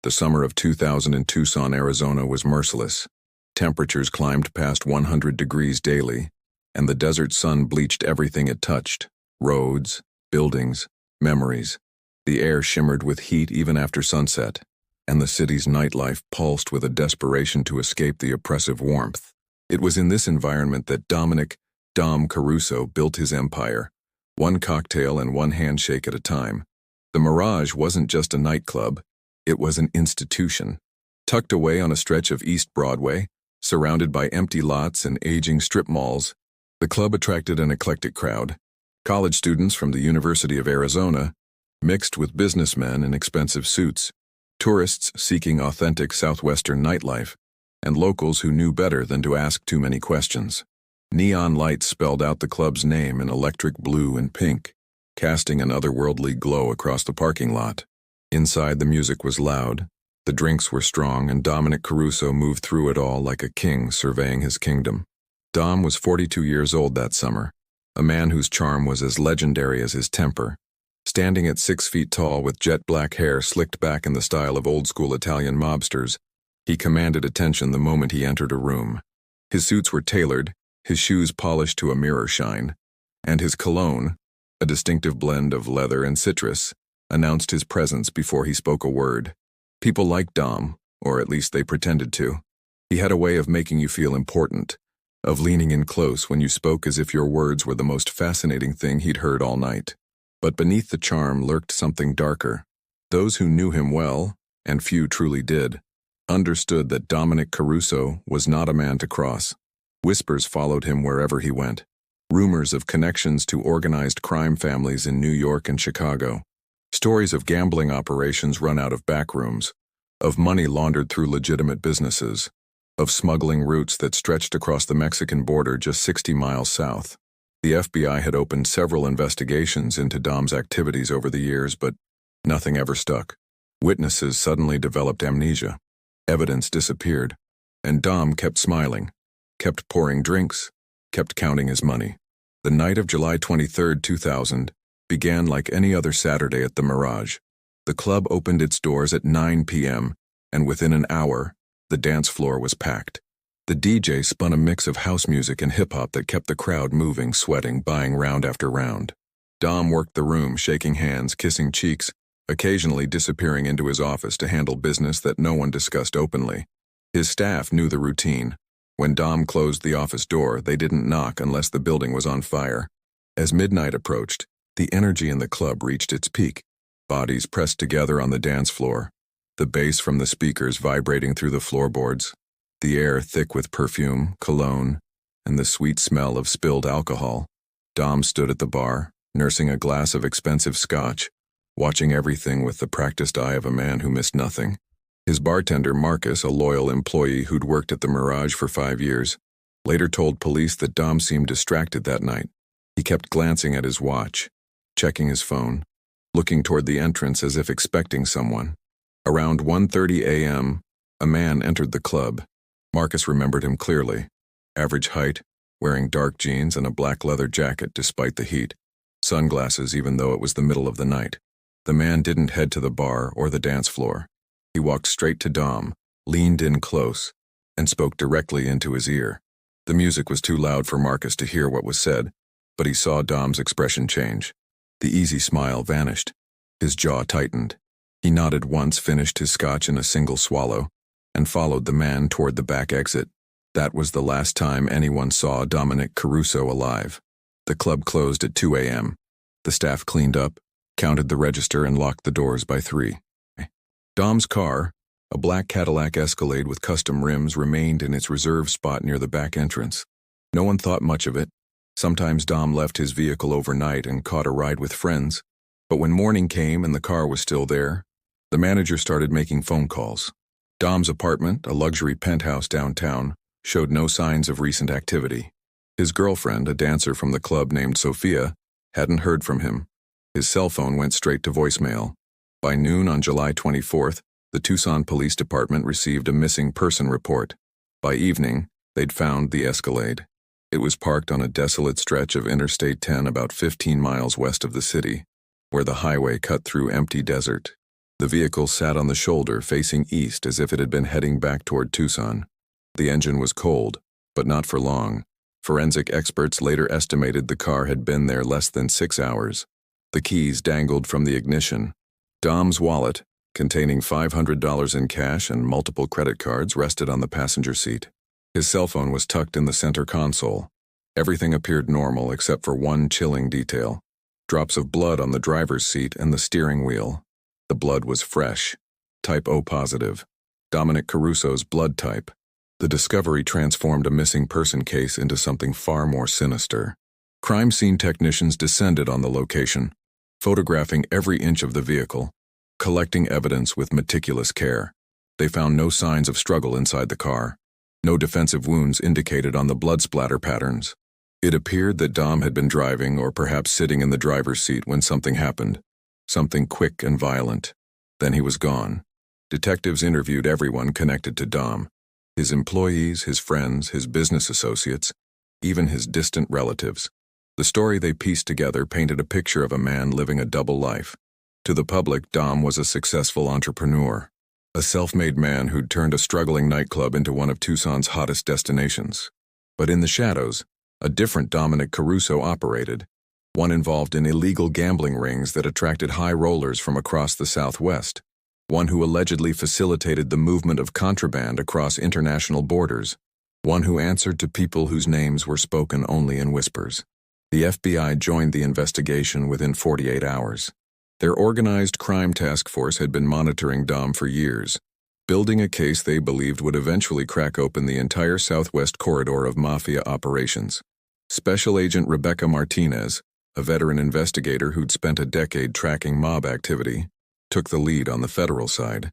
The summer of 2000 in Tucson, Arizona was merciless. Temperatures climbed past 100 degrees daily, and the desert sun bleached everything it touched: roads, buildings, memories. The air shimmered with heat even after sunset, and the city's nightlife pulsed with a desperation to escape the oppressive warmth. It was in this environment that Dominic Caruso built his empire, one cocktail and one handshake at a time. The Mirage wasn't just a nightclub, it was an institution. Tucked away on a stretch of East Broadway, surrounded by empty lots and aging strip malls, the club attracted an eclectic crowd. College students from the University of Arizona, mixed with businessmen in expensive suits, tourists seeking authentic Southwestern nightlife, and locals who knew better than to ask too many questions. Neon lights spelled out the club's name in electric blue and pink, casting an otherworldly glow across the parking lot. Inside, the music was loud, the drinks were strong, and Dominic Caruso moved through it all like a king surveying his kingdom. Dom was 42 years old that summer, a man whose charm was as legendary as his temper. Standing at 6 feet tall with jet black hair slicked back in the style of old-school Italian mobsters, he commanded attention the moment he entered a room. His suits were tailored, his shoes polished to a mirror shine, and his cologne, a distinctive blend of leather and citrus, announced his presence before he spoke a word. People liked Dom, or at least they pretended to. He had a way of making you feel important, of leaning in close when you spoke as if your words were the most fascinating thing he'd heard all night. But beneath the charm lurked something darker. Those who knew him well, and few truly did, understood that Dominic Caruso was not a man to cross. Whispers followed him wherever he went. Rumors of connections to organized crime families in New York and Chicago. Stories of gambling operations run out of back rooms, of money laundered through legitimate businesses, of smuggling routes that stretched across the Mexican border just 60 miles south. The FBI had opened several investigations into Dom's activities over the years, but nothing ever stuck. Witnesses suddenly developed amnesia. Evidence disappeared, and Dom kept smiling, kept pouring drinks, kept counting his money. The night of July 23, 2000, began like any other Saturday at the Mirage. The club opened its doors at 9 p.m., and within an hour, the dance floor was packed. The DJ spun a mix of house music and hip-hop that kept the crowd moving, sweating, buying round after round. Dom worked the room, shaking hands, kissing cheeks, occasionally disappearing into his office to handle business that no one discussed openly. His staff knew the routine. When Dom closed the office door, they didn't knock unless the building was on fire. As midnight approached, the energy in the club reached its peak. Bodies pressed together on the dance floor, the bass from the speakers vibrating through the floorboards, the air thick with perfume, cologne, and the sweet smell of spilled alcohol. Dom stood at the bar, nursing a glass of expensive scotch, watching everything with the practiced eye of a man who missed nothing. His bartender, Marcus, a loyal employee who'd worked at the Mirage for 5 years, later told police that Dom seemed distracted that night. He kept glancing at his watch, checking his phone, looking toward the entrance as if expecting someone. Around 1:30 a.m., a man entered the club. Marcus remembered him clearly. Average height, wearing dark jeans and a black leather jacket despite the heat. Sunglasses even though it was the middle of the night. The man didn't head to the bar or the dance floor. He walked straight to Dom, leaned in close, and spoke directly into his ear. The music was too loud for Marcus to hear what was said, but he saw Dom's expression change. The easy smile vanished. His jaw tightened. He nodded once, finished his scotch in a single swallow, and followed the man toward the back exit. That was the last time anyone saw Dominic Caruso alive. The club closed at 2 a.m. The staff cleaned up, counted the register, and locked the doors by 3. Dom's car, a black Cadillac Escalade with custom rims, remained in its reserved spot near the back entrance. No one thought much of it. Sometimes Dom left his vehicle overnight and caught a ride with friends. But when morning came and the car was still there, the manager started making phone calls. Dom's apartment, a luxury penthouse downtown, showed no signs of recent activity. His girlfriend, a dancer from the club named Sophia, hadn't heard from him. His cell phone went straight to voicemail. By noon on July 24th, the Tucson Police Department received a missing person report. By evening, they'd found the Escalade. It was parked on a desolate stretch of Interstate 10 about 15 miles west of the city, where the highway cut through empty desert. The vehicle sat on the shoulder facing east as if it had been heading back toward Tucson. The engine was cold, but not for long. Forensic experts later estimated the car had been there less than 6 hours. The keys dangled from the ignition. Dom's wallet, containing $500 in cash and multiple credit cards, rested on the passenger seat. His cell phone was tucked in the center console. Everything appeared normal except for one chilling detail: drops of blood on the driver's seat and the steering wheel. The blood was fresh, type O positive, Dominic Caruso's blood type. The discovery transformed a missing person case into something far more sinister. Crime scene technicians descended on the location, photographing every inch of the vehicle, collecting evidence with meticulous care. They found no signs of struggle inside the car. No defensive wounds indicated on the blood splatter patterns. It appeared that Dom had been driving or perhaps sitting in the driver's seat when something happened. Something quick and violent. Then he was gone. Detectives interviewed everyone connected to Dom. His employees, his friends, his business associates, even his distant relatives. The story they pieced together painted a picture of a man living a double life. To the public, Dom was a successful entrepreneur, a self-made man who'd turned a struggling nightclub into one of Tucson's hottest destinations. But in the shadows, a different Dominic Caruso operated, one involved in illegal gambling rings that attracted high rollers from across the Southwest, one who allegedly facilitated the movement of contraband across international borders, one who answered to people whose names were spoken only in whispers. The FBI joined the investigation within 48 hours. Their organized crime task force had been monitoring Dom for years, building a case they believed would eventually crack open the entire Southwest corridor of Mafia operations. Special Agent Rebecca Martinez, a veteran investigator who'd spent a decade tracking mob activity, took the lead on the federal side.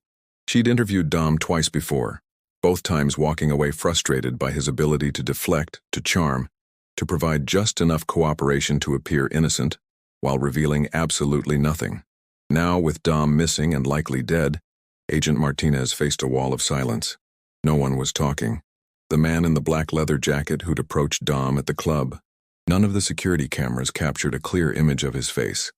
She'd interviewed Dom twice before, both times walking away frustrated by his ability to deflect, to charm, to provide just enough cooperation to appear innocent, while revealing absolutely nothing. Now, with Dom missing and likely dead, Agent Martinez faced a wall of silence. No one was talking. The man in the black leather jacket who'd approached Dom at the club. None of the security cameras captured a clear image of his face.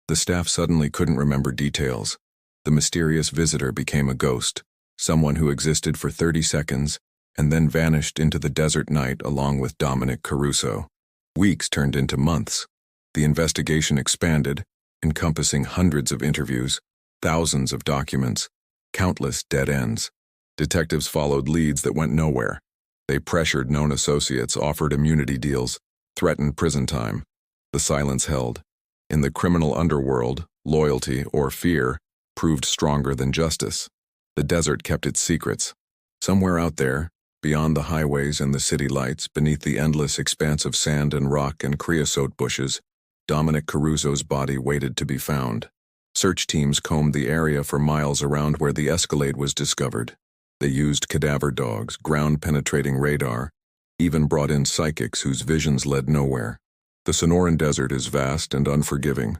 The staff suddenly couldn't remember details. The mysterious visitor became a ghost, someone who existed for 30 seconds and then vanished into the desert night along with Dominic Caruso. Weeks turned into months. The investigation expanded, encompassing hundreds of interviews, thousands of documents, countless dead ends. Detectives followed leads that went nowhere. They pressured known associates, offered immunity deals, threatened prison time. The silence held. In the criminal underworld, loyalty or fear proved stronger than justice. The desert kept its secrets. Somewhere out there, beyond the highways and the city lights, beneath the endless expanse of sand and rock and creosote bushes, Dominic Caruso's body waited to be found. Search teams combed the area for miles around where the Escalade was discovered. They used cadaver dogs, ground-penetrating radar, even brought in psychics whose visions led nowhere. The Sonoran Desert is vast and unforgiving,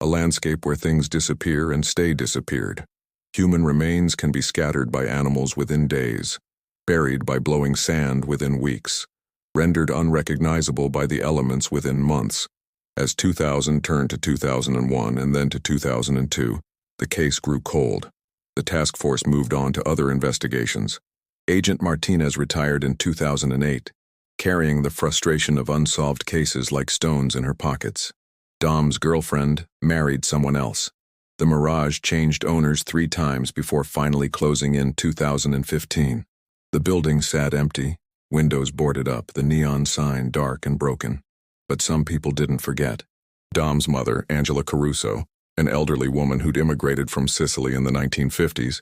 a landscape where things disappear and stay disappeared. Human remains can be scattered by animals within days, buried by blowing sand within weeks, rendered unrecognizable by the elements within months. As 2000 turned to 2001 and then to 2002, the case grew cold. The task force moved on to other investigations. Agent Martinez retired in 2008, carrying the frustration of unsolved cases like stones in her pockets. Dom's girlfriend married someone else. The Mirage changed owners 3 times before finally closing in 2015. The building sat empty, windows boarded up, the neon sign dark and broken. But some people didn't forget. Dom's mother, Angela Caruso, an elderly woman who'd immigrated from Sicily in the 1950s,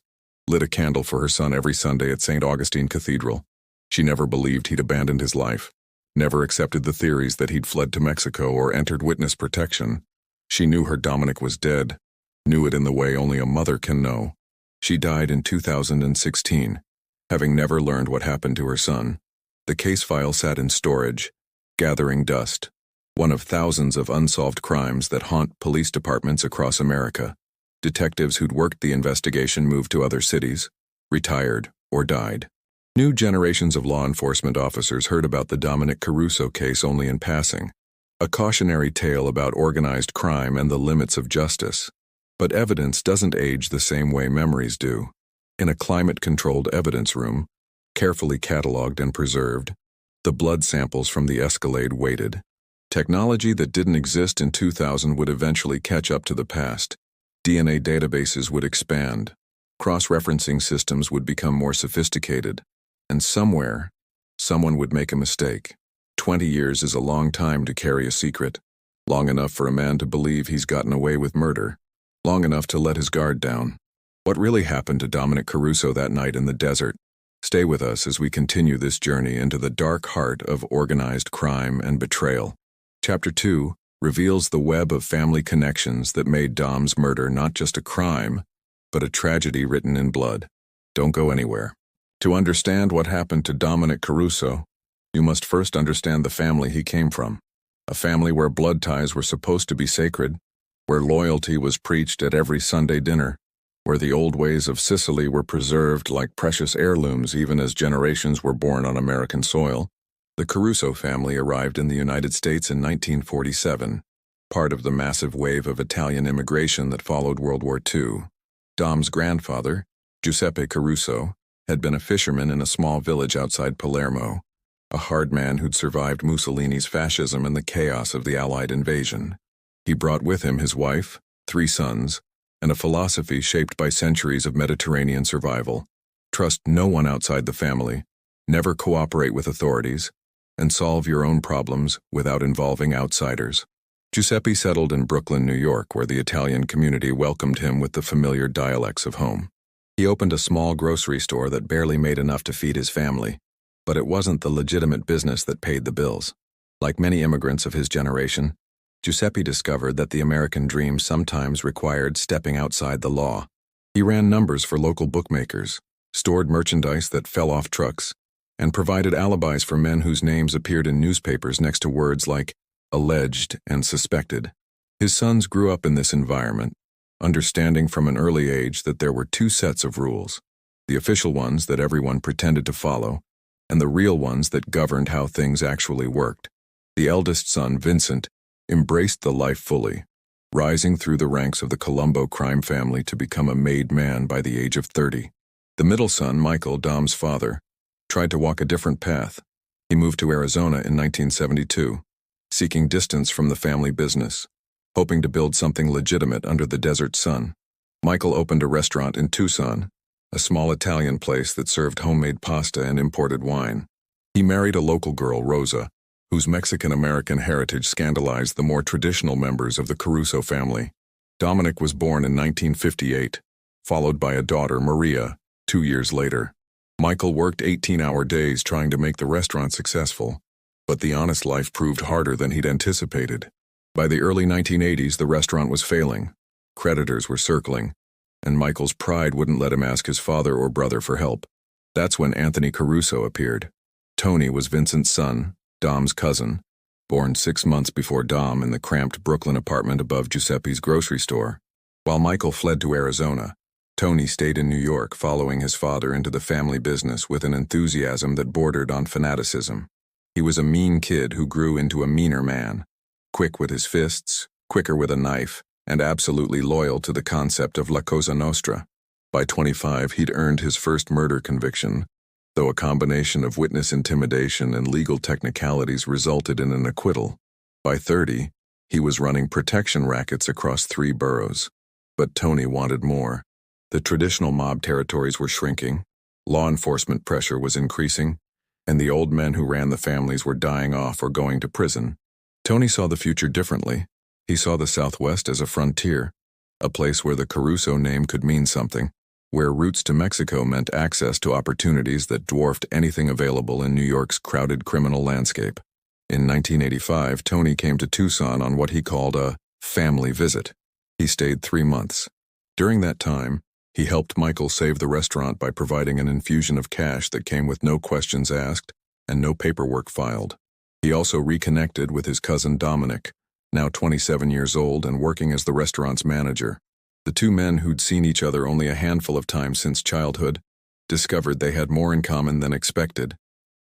lit a candle for her son every Sunday at St. Augustine Cathedral. She never believed he'd abandoned his life, never accepted the theories that he'd fled to Mexico or entered witness protection. She knew her Dominic was dead, knew it in the way only a mother can know. She died in 2016, having never learned what happened to her son. The case file sat in storage, gathering dust, one of thousands of unsolved crimes that haunt police departments across America. Detectives who'd worked the investigation moved to other cities, retired, or died. New generations of law enforcement officers heard about the Dominic Caruso case only in passing, a cautionary tale about organized crime and the limits of justice. But evidence doesn't age the same way memories do. In a climate-controlled evidence room, carefully cataloged and preserved, the blood samples from the Escalade waited. Technology that didn't exist in 2000 would eventually catch up to the past. DNA databases would expand. Cross-referencing systems would become more sophisticated. And somewhere, someone would make a mistake. 20 years is a long time to carry a secret. Long enough for a man to believe he's gotten away with murder. Long enough to let his guard down. What really happened to Dominic Caruso that night in the desert? Stay with us as we continue this journey into the dark heart of organized crime and betrayal. Chapter 2 reveals the web of family connections that made Dom's murder not just a crime, but a tragedy written in blood. Don't go anywhere. To understand what happened to Dominic Caruso, you must first understand the family he came from. A family where blood ties were supposed to be sacred, where loyalty was preached at every Sunday dinner, where the old ways of Sicily were preserved like precious heirlooms even as generations were born on American soil. The Caruso family arrived in the United States in 1947, part of the massive wave of Italian immigration that followed World War II. Dom's grandfather, Giuseppe Caruso, had been a fisherman in a small village outside Palermo, a hard man who'd survived Mussolini's fascism and the chaos of the Allied invasion. He brought with him his wife, 3 sons, and a philosophy shaped by centuries of Mediterranean survival. Trust no one outside the family, never cooperate with authorities, and solve your own problems without involving outsiders. Giuseppe settled in Brooklyn, New York, where the Italian community welcomed him with the familiar dialects of home. He opened a small grocery store that barely made enough to feed his family, but it wasn't the legitimate business that paid the bills. Like many immigrants of his generation, Giuseppe discovered that the American dream sometimes required stepping outside the law. He ran numbers for local bookmakers, stored merchandise that fell off trucks, and provided alibis for men whose names appeared in newspapers next to words like alleged and suspected. His sons grew up in this environment, understanding from an early age that there were 2 sets of rules, the official ones that everyone pretended to follow, and the real ones that governed how things actually worked. The eldest son, Vincent, embraced the life fully, rising through the ranks of the Colombo crime family to become a made man by the age of 30. The middle son, Michael, Dom's father, tried to walk a different path. He moved to Arizona in 1972, seeking distance from the family business, hoping to build something legitimate under the desert sun. Michael opened a restaurant in Tucson, a small Italian place that served homemade pasta and imported wine. He married a local girl, Rosa, whose Mexican-American heritage scandalized the more traditional members of the Caruso family. Dominic was born in 1958, followed by a daughter, Maria, 2 years later. Michael worked 18-hour days trying to make the restaurant successful, but the honest life proved harder than he'd anticipated. By the early 1980s, the restaurant was failing. Creditors were circling, and Michael's pride wouldn't let him ask his father or brother for help. That's when Anthony Caruso appeared. Tony was Vincent's son, Dom's cousin, born 6 months before Dom in the cramped Brooklyn apartment above Giuseppe's grocery store. While Michael fled to Arizona, Tony stayed in New York, following his father into the family business with an enthusiasm that bordered on fanaticism. He was a mean kid who grew into a meaner man, quick with his fists, quicker with a knife, and absolutely loyal to the concept of La Cosa Nostra. By 25, he'd earned his first murder conviction, though a combination of witness intimidation and legal technicalities resulted in an acquittal. By 30, he was running protection rackets across 3 boroughs. But Tony wanted more. The traditional mob territories were shrinking, law enforcement pressure was increasing, and the old men who ran the families were dying off or going to prison. Tony saw the future differently. He saw the Southwest as a frontier, a place where the Caruso name could mean something, where routes to Mexico meant access to opportunities that dwarfed anything available in New York's crowded criminal landscape. In 1985, Tony came to Tucson on what he called a family visit. He stayed 3 months. During that time, he helped Michael save the restaurant by providing an infusion of cash that came with no questions asked and no paperwork filed. He also reconnected with his cousin Dominic, now 27 years old and working as the restaurant's manager. The 2 men who'd seen each other only a handful of times since childhood discovered they had more in common than expected: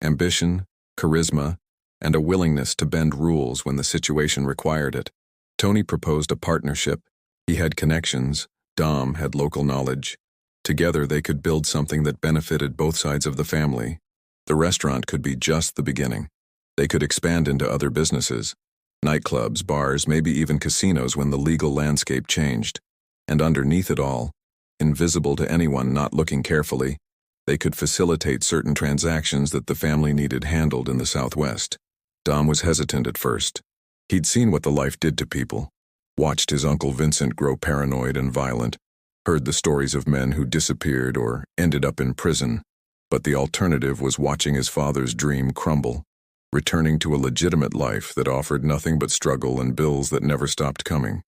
ambition, charisma, and a willingness to bend rules when the situation required it. Tony proposed a partnership, He had connections, Dom had local knowledge. Together they could build something that benefited both sides of the family. The restaurant could be just the beginning. They could expand into other businesses, nightclubs, bars, maybe even casinos when the legal landscape changed. And underneath it all, invisible to anyone not looking carefully, they could facilitate certain transactions that the family needed handled in the Southwest. Dom was hesitant at first. He'd seen what the life did to people, watched his Uncle Vincent grow paranoid and violent, heard the stories of men who disappeared or ended up in prison, but the alternative was watching his father's dream crumble, returning to a legitimate life that offered nothing but struggle and bills that never stopped coming.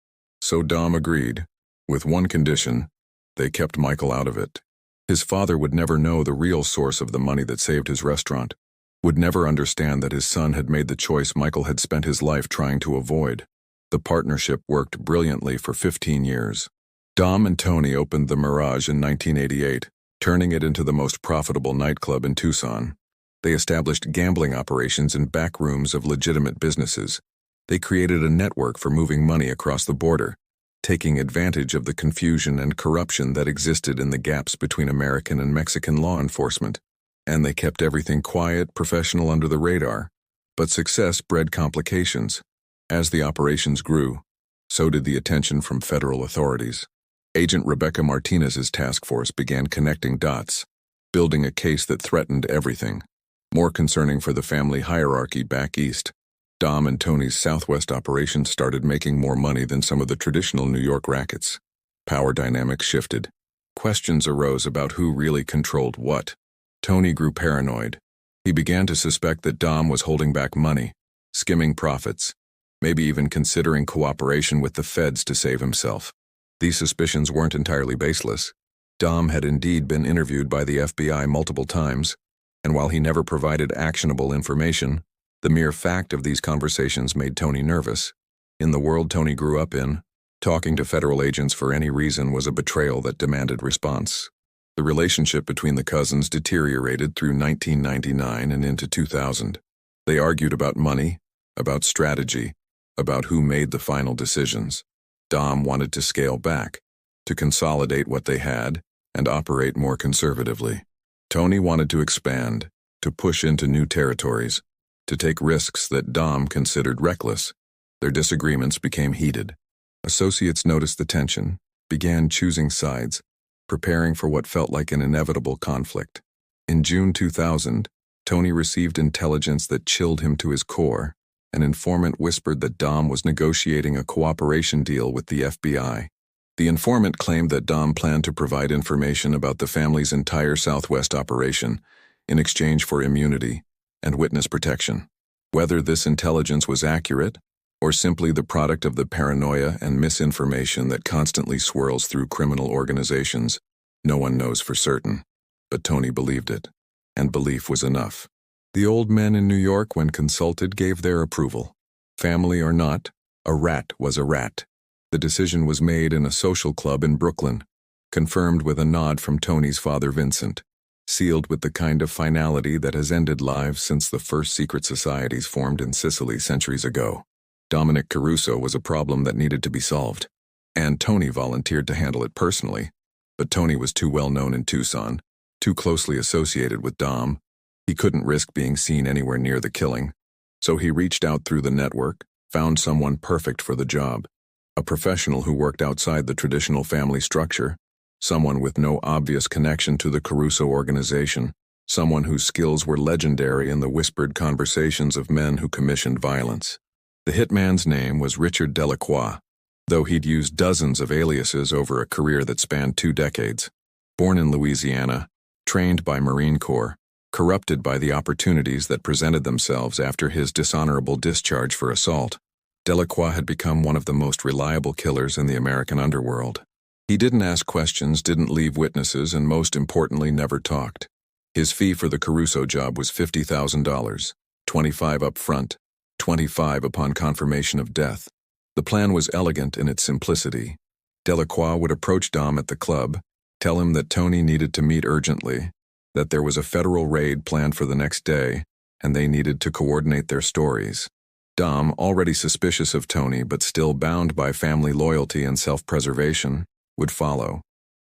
So Dom agreed, with one condition: they kept Michael out of it. His father would never know the real source of the money that saved his restaurant, would never understand that his son had made the choice Michael had spent his life trying to avoid. The partnership worked brilliantly for 15 years. Dom and Tony opened the Mirage in 1988, turning it into the most profitable nightclub in Tucson. They established gambling operations in back rooms of legitimate businesses. They created a network for moving money across the border, taking advantage of the confusion and corruption that existed in the gaps between American and Mexican law enforcement. And they kept everything quiet, professional, under the radar. But success bred complications. As the operations grew, so did the attention from federal authorities. Agent Rebecca Martinez's task force began connecting dots, building a case that threatened everything. More concerning for the family hierarchy back east, Dom and Tony's Southwest operations started making more money than some of the traditional New York rackets. Power dynamics shifted. Questions arose about who really controlled what. Tony grew paranoid. He began to suspect that Dom was holding back money, skimming profits, maybe even considering cooperation with the feds to save himself. These suspicions weren't entirely baseless. Dom had indeed been interviewed by the FBI multiple times, and while he never provided actionable information, the mere fact of these conversations made Tony nervous. In the world Tony grew up in, talking to federal agents for any reason was a betrayal that demanded response. The relationship between the cousins deteriorated through 1999 and into 2000. They argued about money, about strategy, about who made the final decisions. Dom wanted to scale back, to consolidate what they had, and operate more conservatively. Tony wanted to expand, to push into new territories, to take risks that Dom considered reckless. Their disagreements became heated. Associates noticed the tension, began choosing sides, preparing for what felt like an inevitable conflict. In June 2000, Tony received intelligence that chilled him to his core. An informant whispered that Dom was negotiating a cooperation deal with the FBI. The informant claimed that Dom planned to provide information about the family's entire Southwest operation in exchange for immunity and witness protection. Whether this intelligence was accurate or simply the product of the paranoia and misinformation that constantly swirls through criminal organizations, no one knows for certain. But Tony believed it, and belief was enough. The old men in New York, when consulted, gave their approval. Family or not, a rat was a rat. The decision was made in a social club in Brooklyn, confirmed with a nod from Tony's father Vincent, sealed with the kind of finality that has ended lives since the first secret societies formed in Sicily centuries ago. Dominic Caruso was a problem that needed to be solved, and Tony volunteered to handle it personally. But Tony was too well known in Tucson, too closely associated with Dom. He couldn't risk being seen anywhere near the killing. So he reached out through the network, found someone perfect for the job. A professional who worked outside the traditional family structure, someone with no obvious connection to the Caruso organization, someone whose skills were legendary in the whispered conversations of men who commissioned violence. The hitman's name was Richard Delacroix, though he'd used dozens of aliases over a career that spanned 2 decades. Born in Louisiana, trained by Marine Corps, corrupted by the opportunities that presented themselves after his dishonorable discharge for assault, Delacroix had become one of the most reliable killers in the American underworld. He didn't ask questions, didn't leave witnesses, and most importantly, never talked. His fee for the Caruso job was $50,000, $25,000 up front, $25,000 upon confirmation of death. The plan was elegant in its simplicity. Delacroix would approach Dom at the club, tell him that Tony needed to meet urgently, that there was a federal raid planned for the next day, and they needed to coordinate their stories. Dom, already suspicious of Tony but still bound by family loyalty and self-preservation, would follow.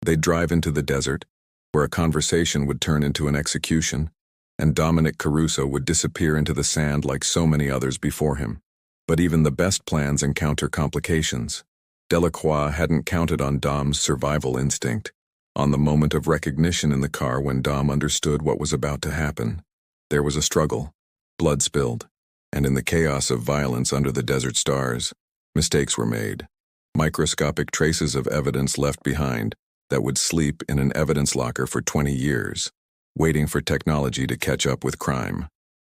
They'd drive into the desert, where a conversation would turn into an execution, and Dominic Caruso would disappear into the sand like so many others before him. But even the best plans encounter complications. Delacroix hadn't counted on Dom's survival instinct, on the moment of recognition in the car when Dom understood what was about to happen. There was a struggle, blood spilled, and in the chaos of violence under the desert stars, mistakes were made. Microscopic traces of evidence left behind that would sleep in an evidence locker for 20 years, waiting for technology to catch up with crime.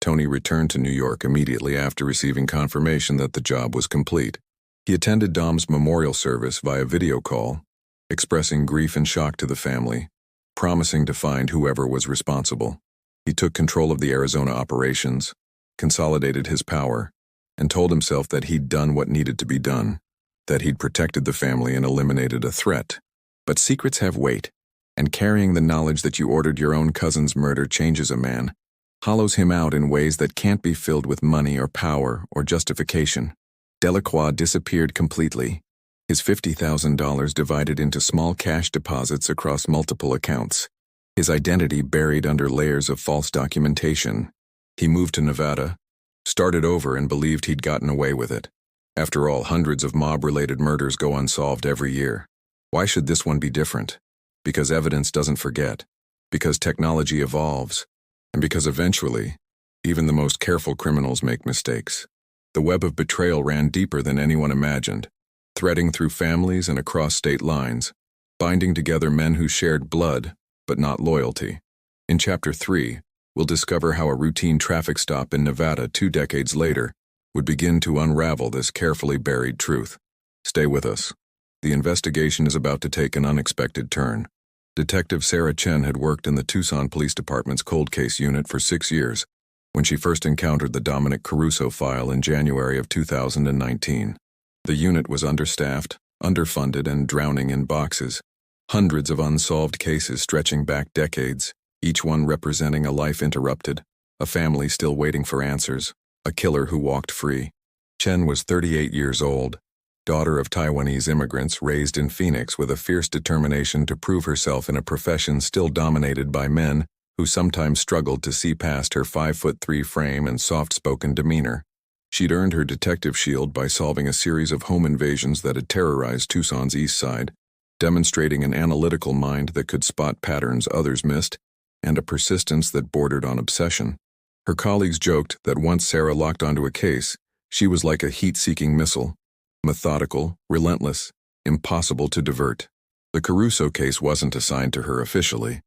Tony returned to New York immediately after receiving confirmation that the job was complete. He attended Dom's memorial service via video call, expressing grief and shock to the family, promising to find whoever was responsible. He took control of the Arizona operations, consolidated his power, and told himself that he'd done what needed to be done, that he'd protected the family and eliminated a threat. But secrets have weight, and carrying the knowledge that you ordered your own cousin's murder changes a man, hollows him out in ways that can't be filled with money or power or justification. Delacroix disappeared completely, his $50,000 divided into small cash deposits across multiple accounts, his identity buried under layers of false documentation. He moved to Nevada, started over, and believed he'd gotten away with it. After all, hundreds of mob-related murders go unsolved every year. Why should this one be different? Because evidence doesn't forget, because technology evolves, and because eventually, even the most careful criminals make mistakes. The web of betrayal ran deeper than anyone imagined, threading through families and across state lines, binding together men who shared blood, but not loyalty. In Chapter 3, we'll discover how a routine traffic stop in Nevada 2 decades later would begin to unravel this carefully buried truth. Stay with us. The investigation is about to take an unexpected turn. Detective Sarah Chen had worked in the Tucson Police Department's cold case unit for 6 years when she first encountered the Dominic Caruso file in January of 2019. The unit was understaffed, underfunded, and drowning in boxes. Hundreds of unsolved cases stretching back decades, each one representing a life interrupted, a family still waiting for answers, a killer who walked free. Chen was 38 years old, daughter of Taiwanese immigrants raised in Phoenix with a fierce determination to prove herself in a profession still dominated by men who sometimes struggled to see past her 5'3" frame and soft-spoken demeanor. She'd earned her detective shield by solving a series of home invasions that had terrorized Tucson's east side, demonstrating an analytical mind that could spot patterns others missed, and a persistence that bordered on obsession. Her colleagues joked that once Sarah locked onto a case, she was like a heat-seeking missile, methodical, relentless, impossible to divert. The Caruso case wasn't assigned to her officially.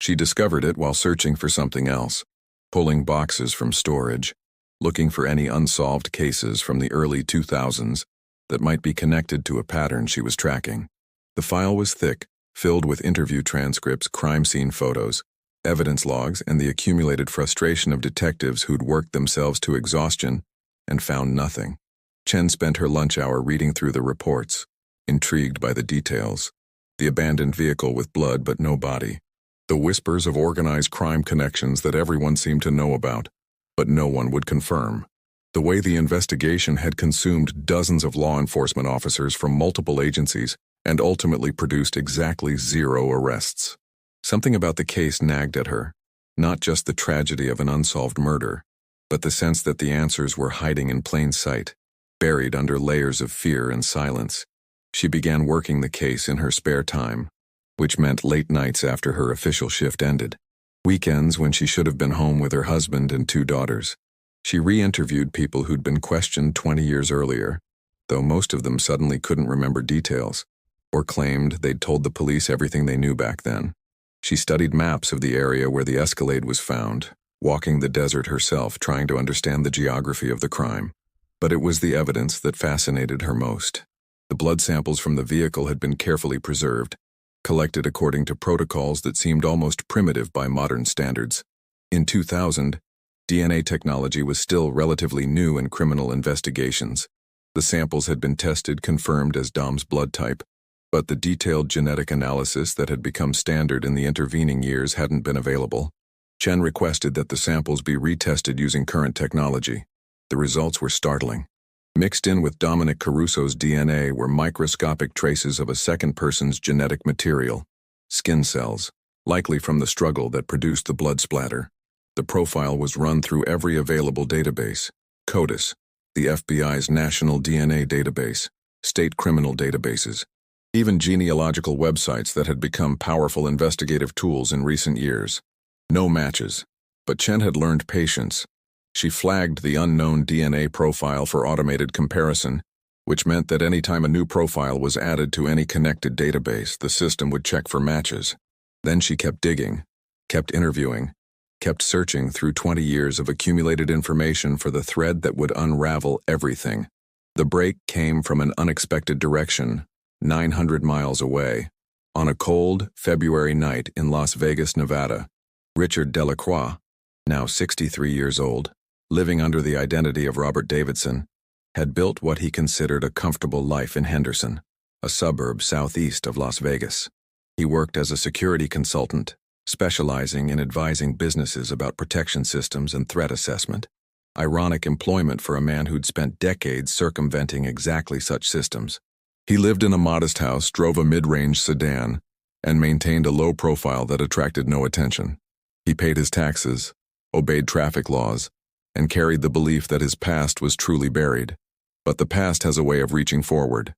She discovered it while searching for something else, pulling boxes from storage, looking for any unsolved cases from the early 2000s that might be connected to a pattern she was tracking. The file was thick, filled with interview transcripts, crime scene photos, evidence logs, and the accumulated frustration of detectives who'd worked themselves to exhaustion and found nothing. Chen spent her lunch hour reading through the reports, intrigued by the details. The abandoned vehicle with blood but no body. The whispers of organized crime connections that everyone seemed to know about, but no one would confirm. The way the investigation had consumed dozens of law enforcement officers from multiple agencies and ultimately produced exactly 0 arrests. Something about the case nagged at her, not just the tragedy of an unsolved murder, but the sense that the answers were hiding in plain sight, buried under layers of fear and silence. She began working the case in her spare time, which meant late nights after her official shift ended, weekends when she should have been home with her husband and 2 daughters. She re-interviewed people who'd been questioned 20 years earlier, though most of them suddenly couldn't remember details, or claimed they'd told the police everything they knew back then. She studied maps of the area where the Escalade was found, walking the desert herself trying to understand the geography of the crime. But it was the evidence that fascinated her most. The blood samples from the vehicle had been carefully preserved, collected according to protocols that seemed almost primitive by modern standards. In 2000, DNA technology was still relatively new in criminal investigations. The samples had been tested, confirmed as Dom's blood type, but the detailed genetic analysis that had become standard in the intervening years hadn't been available. Chen requested that the samples be retested using current technology. The results were startling. Mixed in with Dominic Caruso's DNA were microscopic traces of a second person's genetic material, skin cells, likely from the struggle that produced the blood splatter. The profile was run through every available database: CODIS, the FBI's national DNA database, state criminal databases, even genealogical websites that had become powerful investigative tools in recent years. No matches. But Chen had learned patience. She flagged the unknown DNA profile for automated comparison, which meant that any time a new profile was added to any connected database, the system would check for matches. Then she kept digging, kept interviewing, kept searching through 20 years of accumulated information for the thread that would unravel everything. The break came from an unexpected direction, 900 miles away. On a cold February night in Las Vegas, Nevada, Richard Delacroix, now 63 years old, living under the identity of Robert Davidson, had built what he considered a comfortable life in Henderson, a suburb southeast of Las Vegas. He worked as a security consultant, specializing in advising businesses about protection systems and threat assessment. Ironic employment for a man who'd spent decades circumventing exactly such systems. He lived in a modest house, drove a mid-range sedan, and maintained a low profile that attracted no attention. He paid his taxes, obeyed traffic laws, and carried the belief that his past was truly buried. But the past has a way of reaching forward.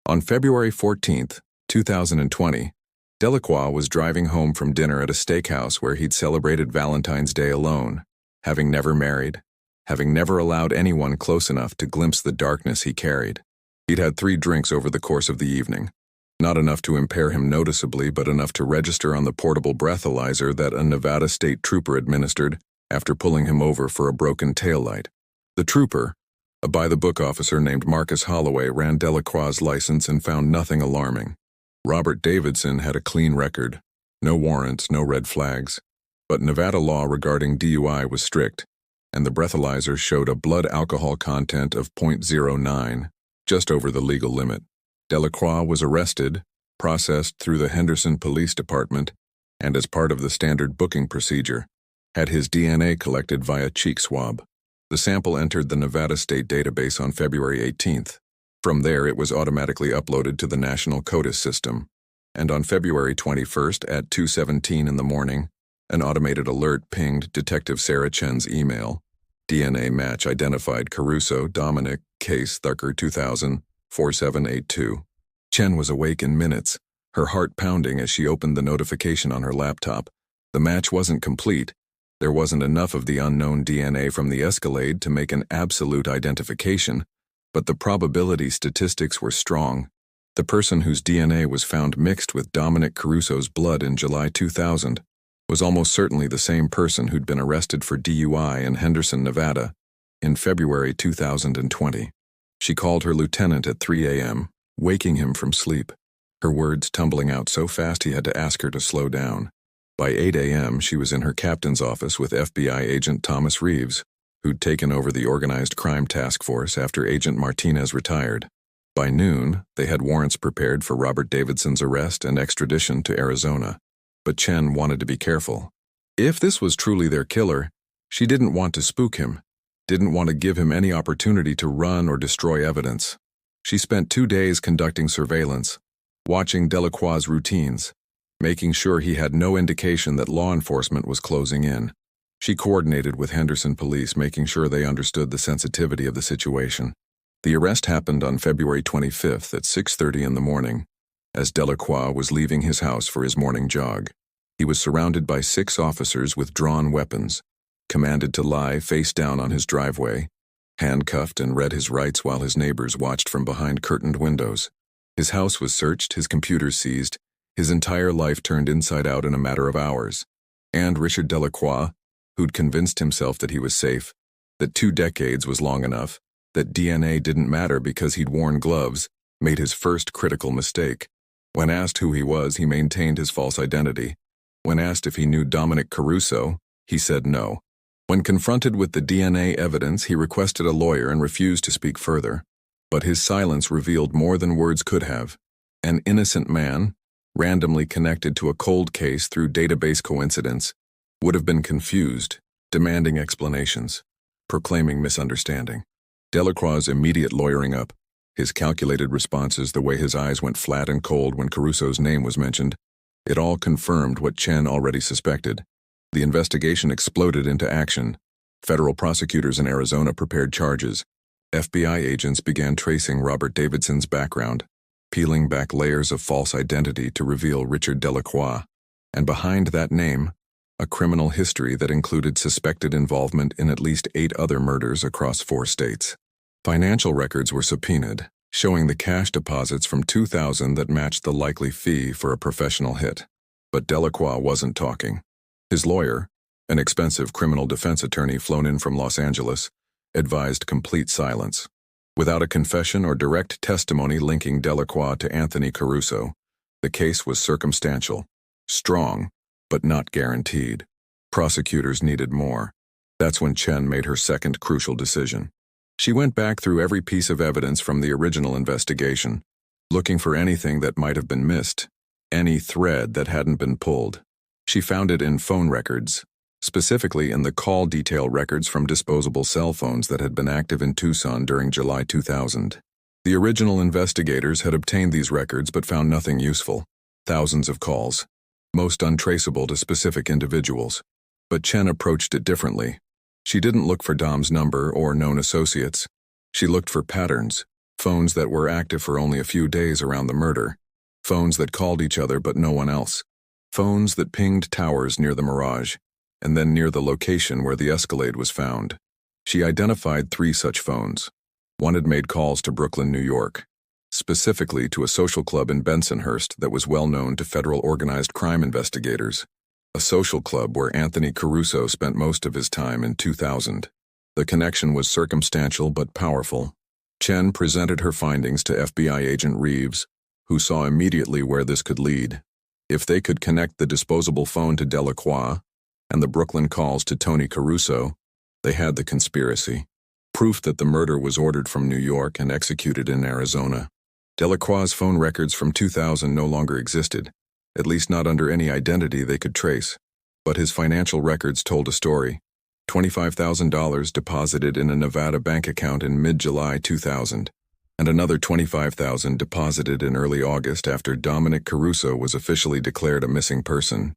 On February 14, 2020, Delacroix was driving home from dinner at a steakhouse where he'd celebrated Valentine's Day alone, having never married, having never allowed anyone close enough to glimpse the darkness he carried. He'd had 3 drinks over the course of the evening, not enough to impair him noticeably, but enough to register on the portable breathalyzer that a Nevada state trooper administered after pulling him over for a broken taillight. The trooper, a by-the-book officer named Marcus Holloway, ran Delacroix's license and found nothing alarming. Robert Davidson had a clean record, no warrants, no red flags, but Nevada law regarding DUI was strict, and the breathalyzer showed a blood alcohol content of 0.09, just over the legal limit. Delacroix was arrested, processed through the Henderson Police Department, and as part of the standard booking procedure, had his DNA collected via cheek swab. The sample entered the Nevada State Database on February 18th. From there, it was automatically uploaded to the National CODIS system. And on February 21st at 2:17 in the morning, an automated alert pinged Detective Sarah Chen's email. DNA match identified Caruso, Dominic, case Thucker 2000-4782. Chen was awake in minutes, her heart pounding as she opened the notification on her laptop. The match wasn't complete. There wasn't enough of the unknown DNA from the Escalade to make an absolute identification, but the probability statistics were strong. The person whose DNA was found mixed with Dominic Caruso's blood in July 2000 was almost certainly the same person who'd been arrested for DUI in Henderson, Nevada, in February 2020. She called her lieutenant at 3 a.m., waking him from sleep, her words tumbling out so fast he had to ask her to slow down. By 8 a.m., she was in her captain's office with FBI agent Thomas Reeves, who'd taken over the organized crime task force after Agent Martinez retired. By noon, they had warrants prepared for Robert Davidson's arrest and extradition to Arizona. But Chen wanted to be careful. If this was truly their killer, she didn't want to spook him, didn't want to give him any opportunity to run or destroy evidence. She spent 2 days conducting surveillance, watching Delacroix's routines, making sure he had no indication that law enforcement was closing in. She coordinated with Henderson police, making sure they understood the sensitivity of the situation. The arrest happened on February 25th at 6:30 in the morning, as Delacroix was leaving his house for his morning jog. He was surrounded by 6 officers with drawn weapons, commanded to lie face down on his driveway, handcuffed and read his rights while his neighbors watched from behind curtained windows. His house was searched, his computer seized, his entire life turned inside out in a matter of hours. And Richard Delacroix, who'd convinced himself that he was safe, that 2 decades was long enough, that DNA didn't matter because he'd worn gloves, made his first critical mistake. When asked who he was, he maintained his false identity. When asked if he knew Dominic Caruso, he said no. When confronted with the DNA evidence, he requested a lawyer and refused to speak further. But his silence revealed more than words could have. An innocent man, randomly connected to a cold case through database coincidence, would have been confused, demanding explanations. proclaiming misunderstanding. Delacroix's immediate lawyering up, his calculated responses, the way his eyes went flat and cold when Caruso's name was mentioned, it all confirmed what Chen already suspected. The investigation exploded into action. Federal prosecutors in Arizona prepared charges. FBI agents began tracing Robert Davidson's background, peeling back layers of false identity to reveal Richard Delacroix. And behind that name, a criminal history that included suspected involvement in at least 8 other murders across 4 states. Financial records were subpoenaed, showing the cash deposits from 2000 that matched the likely fee for a professional hit. But Delacroix wasn't talking. His lawyer, an expensive criminal defense attorney flown in from Los Angeles, advised complete silence. Without a confession or direct testimony linking Delacroix to Anthony Caruso, the case was circumstantial, strong, but not guaranteed. Prosecutors needed more. That's when Chen made her second crucial decision. She went back through every piece of evidence from the original investigation, looking for anything that might have been missed, any thread that hadn't been pulled. She found it in phone records, specifically in the call detail records from disposable cell phones that had been active in Tucson during July 2000. The original investigators had obtained these records but found nothing useful. Thousands of calls, most untraceable to specific individuals. But Chen approached it differently. She didn't look for Dom's number or known associates. She looked for patterns, phones that were active for only a few days around the murder, phones that called each other but no one else, phones that pinged towers near the Mirage, and then near the location where the Escalade was found. She identified 3 such phones. One had made calls to Brooklyn, New York, specifically to a social club in Bensonhurst that was well known to federal organized crime investigators. A social club where Anthony Caruso spent most of his time in 2000. The connection was circumstantial but powerful. Chen presented her findings to FBI agent Reeves, who saw immediately where this could lead. If they could connect the disposable phone to Delacroix and the Brooklyn calls to Tony Caruso, they had the conspiracy. Proof that the murder was ordered from New York and executed in Arizona. Delacroix's phone records from 2000 no longer existed, at least not under any identity they could trace. But his financial records told a story. $25,000 deposited in a Nevada bank account in mid-July 2000, and another $25,000 deposited in early August after Dominic Caruso was officially declared a missing person.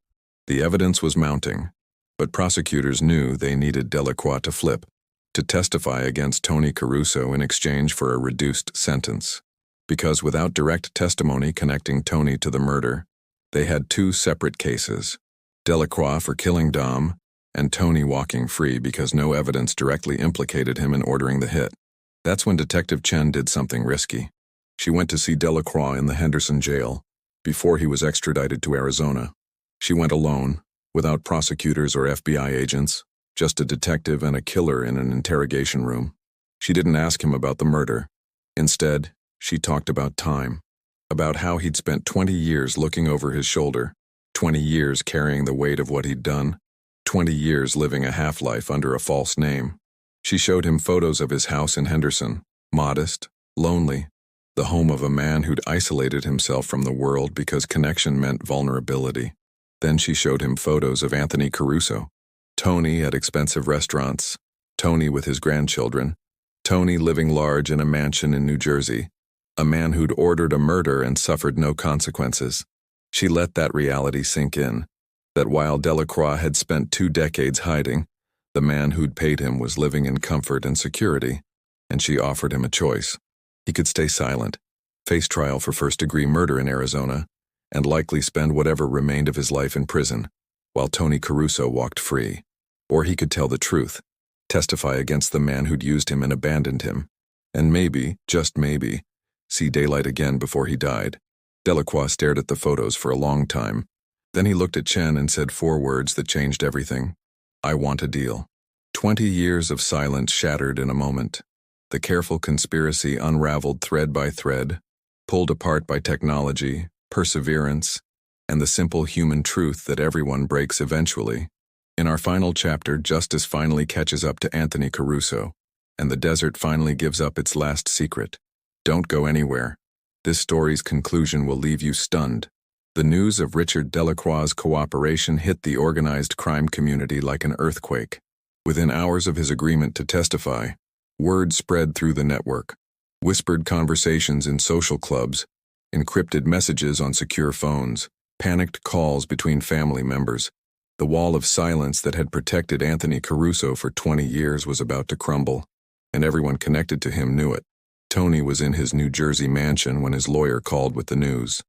The evidence was mounting, but prosecutors knew they needed Delacroix to flip, to testify against Tony Caruso in exchange for a reduced sentence. Because without direct testimony connecting Tony to the murder, they had 2 separate cases. Delacroix for killing Dom, and Tony walking free because no evidence directly implicated him in ordering the hit. That's when Detective Chen did something risky. She went to see Delacroix in the Henderson jail, before he was extradited to Arizona. She went alone, without prosecutors or FBI agents, just a detective and a killer in an interrogation room. She didn't ask him about the murder. Instead, she talked about time. About how he'd spent 20 years looking over his shoulder, 20 years carrying the weight of what he'd done, 20 years living a half-life under a false name. She showed him photos of his house in Henderson, modest, lonely, the home of a man who'd isolated himself from the world because connection meant vulnerability. Then she showed him photos of Anthony Caruso, Tony at expensive restaurants, Tony with his grandchildren, Tony living large in a mansion in New Jersey, a man who'd ordered a murder and suffered no consequences. She let that reality sink in, that while Delacroix had spent 2 decades hiding, the man who'd paid him was living in comfort and security, and she offered him a choice. He could stay silent, face trial for first-degree murder in Arizona, and likely spend whatever remained of his life in prison, while Tony Caruso walked free. Or he could tell the truth, testify against the man who'd used him and abandoned him, and maybe, just maybe, see daylight again before he died. Delacroix stared at the photos for a long time. Then he looked at Chen and said 4 words that changed everything. I want a deal. 20 years of silence shattered in a moment. The careful conspiracy unraveled thread by thread, pulled apart by technology, perseverance, and the simple human truth that everyone breaks eventually. In our final chapter, justice finally catches up to Anthony Caruso, and the desert finally gives up its last secret. Don't go anywhere. This story's conclusion will leave you stunned. The news of Richard Delacroix's cooperation hit the organized crime community like an earthquake. Within hours of his agreement to testify, word spread through the network. Whispered conversations in social clubs, encrypted messages on secure phones, panicked calls between family members. The wall of silence that had protected Anthony Caruso for 20 years was about to crumble, and everyone connected to him knew it. Tony was in his New Jersey mansion when his lawyer called with the news.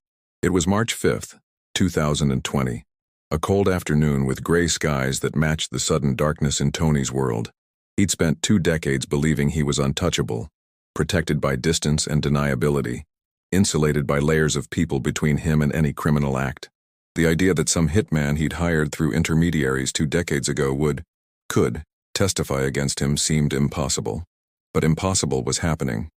It was March 5th, 2020, a cold afternoon with gray skies that matched the sudden darkness in Tony's world. He'd spent 2 decades believing he was untouchable, protected by distance and deniability, insulated by layers of people between him and any criminal act. The idea that some hitman he'd hired through intermediaries 2 decades ago could testify against him seemed impossible. But impossible was happening.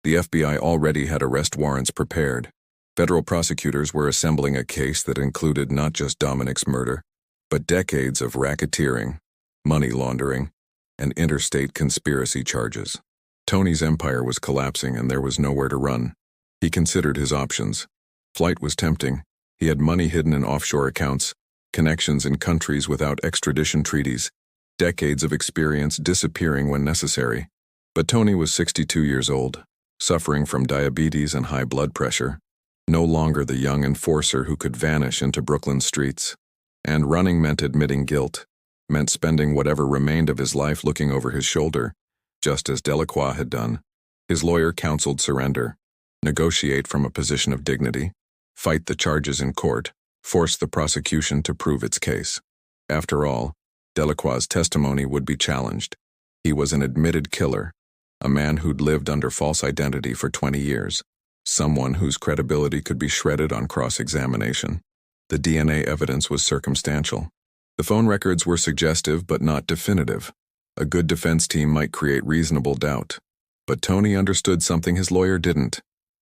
The FBI already had arrest warrants prepared. Federal prosecutors were assembling a case that included not just Dominic's murder, but decades of racketeering, money laundering, and interstate conspiracy charges. Tony's empire was collapsing and there was nowhere to run. He considered his options. Flight was tempting. He had money hidden in offshore accounts, connections in countries without extradition treaties, decades of experience disappearing when necessary. But Tony was 62 years old, suffering from diabetes and high blood pressure, no longer the young enforcer who could vanish into Brooklyn streets. And running meant admitting guilt, meant spending whatever remained of his life looking over his shoulder, just as Delacroix had done. His lawyer counseled surrender, negotiate from a position of dignity, fight the charges in court, force the prosecution to prove its case. After all, Delacroix's testimony would be challenged. He was an admitted killer, a man who'd lived under false identity for 20 years, someone whose credibility could be shredded on cross-examination. The DNA evidence was circumstantial. The phone records were suggestive but not definitive. A good defense team might create reasonable doubt. But Tony understood something his lawyer didn't.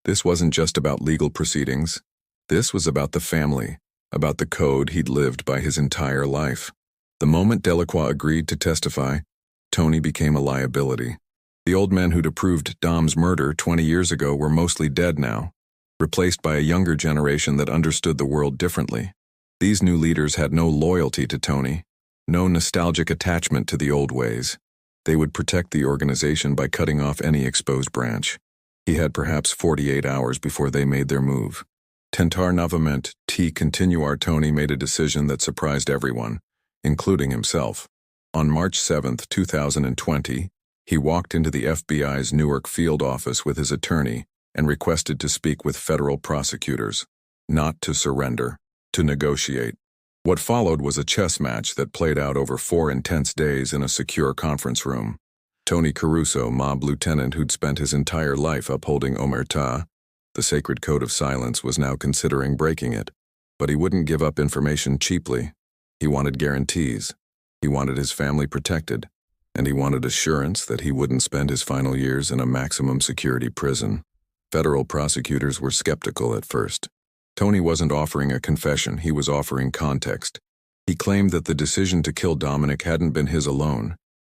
This wasn't just about legal proceedings. This was about the family, about the code he'd lived by his entire life. The moment Delacroix agreed to testify, Tony became a liability. The old men who'd approved Dom's murder 20 years ago were mostly dead now, replaced by a younger generation that understood the world differently. These new leaders had no loyalty to Tony, no nostalgic attachment to the old ways. They would protect the organization by cutting off any exposed branch. He had perhaps 48 hours before they made their move. Tentar novament T continuar. Tony made a decision that surprised everyone, including himself. On March 7, 2020, he walked into the FBI's Newark field office with his attorney and requested to speak with federal prosecutors, not to surrender, to negotiate. What followed was a chess match that played out over 4 intense days in a secure conference room. Tony Caruso, mob lieutenant who'd spent his entire life upholding omerta, the sacred code of silence, was now considering breaking it. But he wouldn't give up information cheaply. He wanted guarantees. He wanted his family protected. And he wanted assurance that he wouldn't spend his final years in a maximum security prison. Federal prosecutors were skeptical at first. Tony wasn't offering a confession, he was offering context. He claimed that the decision to kill Dominic hadn't been his alone,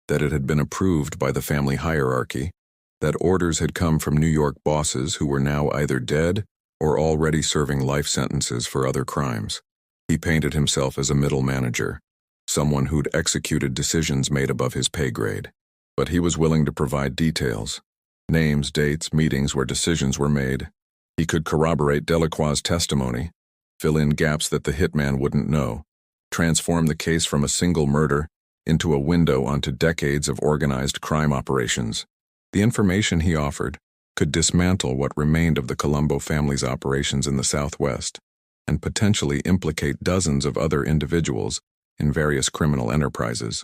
that it had been approved by the family hierarchy, that orders had come from New York bosses who were now either dead or already serving life sentences for other crimes. He painted himself as a middle manager, someone who'd executed decisions made above his pay grade. But he was willing to provide details, names, dates, meetings where decisions were made. He could corroborate Delacroix's testimony, fill in gaps that the hitman wouldn't know, transform the case from a single murder into a window onto decades of organized crime operations. The information he offered could dismantle what remained of the Colombo family's operations in the Southwest and potentially implicate dozens of other individuals in various criminal enterprises.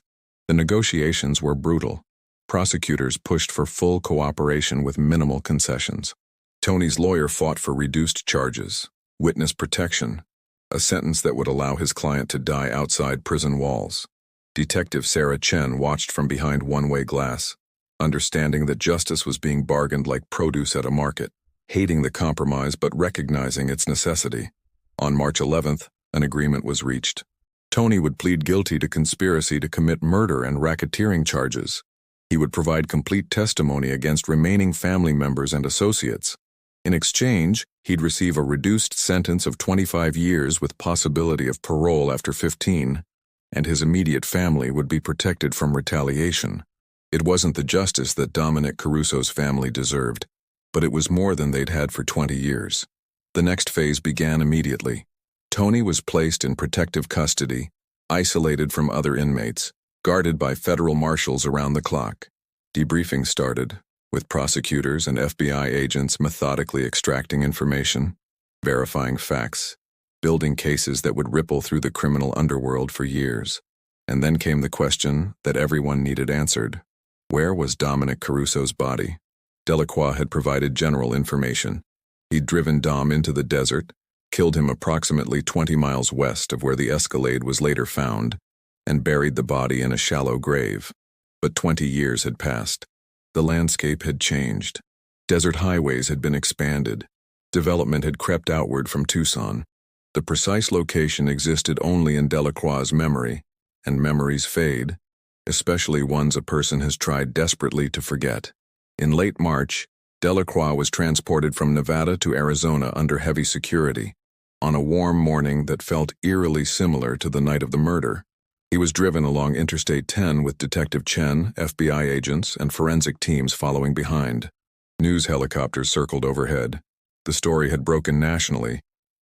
The negotiations were brutal. Prosecutors pushed for full cooperation with minimal concessions. Tony's lawyer fought for reduced charges, witness protection, a sentence that would allow his client to die outside prison walls. Detective Sarah Chen watched from behind one-way glass, understanding that justice was being bargained like produce at a market, hating the compromise but recognizing its necessity. On March 11th, an agreement was reached. Tony would plead guilty to conspiracy to commit murder and racketeering charges. He would provide complete testimony against remaining family members and associates. In exchange, he'd receive a reduced sentence of 25 years with possibility of parole after 15. and his immediate family would be protected from retaliation. It wasn't the justice that Dominic Caruso's family deserved, but it was more than they'd had for 20 years. The next phase began immediately. Tony was placed in protective custody, isolated from other inmates, guarded by federal marshals around the clock. Debriefing started, with prosecutors and FBI agents methodically extracting information, verifying facts, building cases that would ripple through the criminal underworld for years. And then came the question that everyone needed answered. Where was Dominic Caruso's body? Delacroix had provided general information. He'd driven Dom into the desert, killed him approximately 20 miles west of where the Escalade was later found, and buried the body in a shallow grave. But 20 years had passed. The landscape had changed. Desert highways had been expanded. Development had crept outward from Tucson. The precise location existed only in Delacroix's memory, and memories fade, especially ones a person has tried desperately to forget. In late March, Delacroix was transported from Nevada to Arizona under heavy security, on a warm morning that felt eerily similar to the night of the murder. He was driven along Interstate 10 with Detective Chen, FBI agents, and forensic teams following behind. News helicopters circled overhead. The story had broken nationally,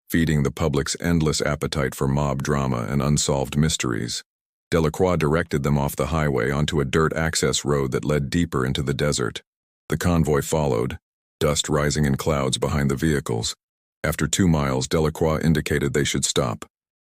feeding the public's endless appetite for mob drama and unsolved mysteries. Delacroix directed them off the highway onto a dirt access road that led deeper into the desert. The convoy followed, dust rising in clouds behind the vehicles. After 2 miles, Delacroix indicated they should stop.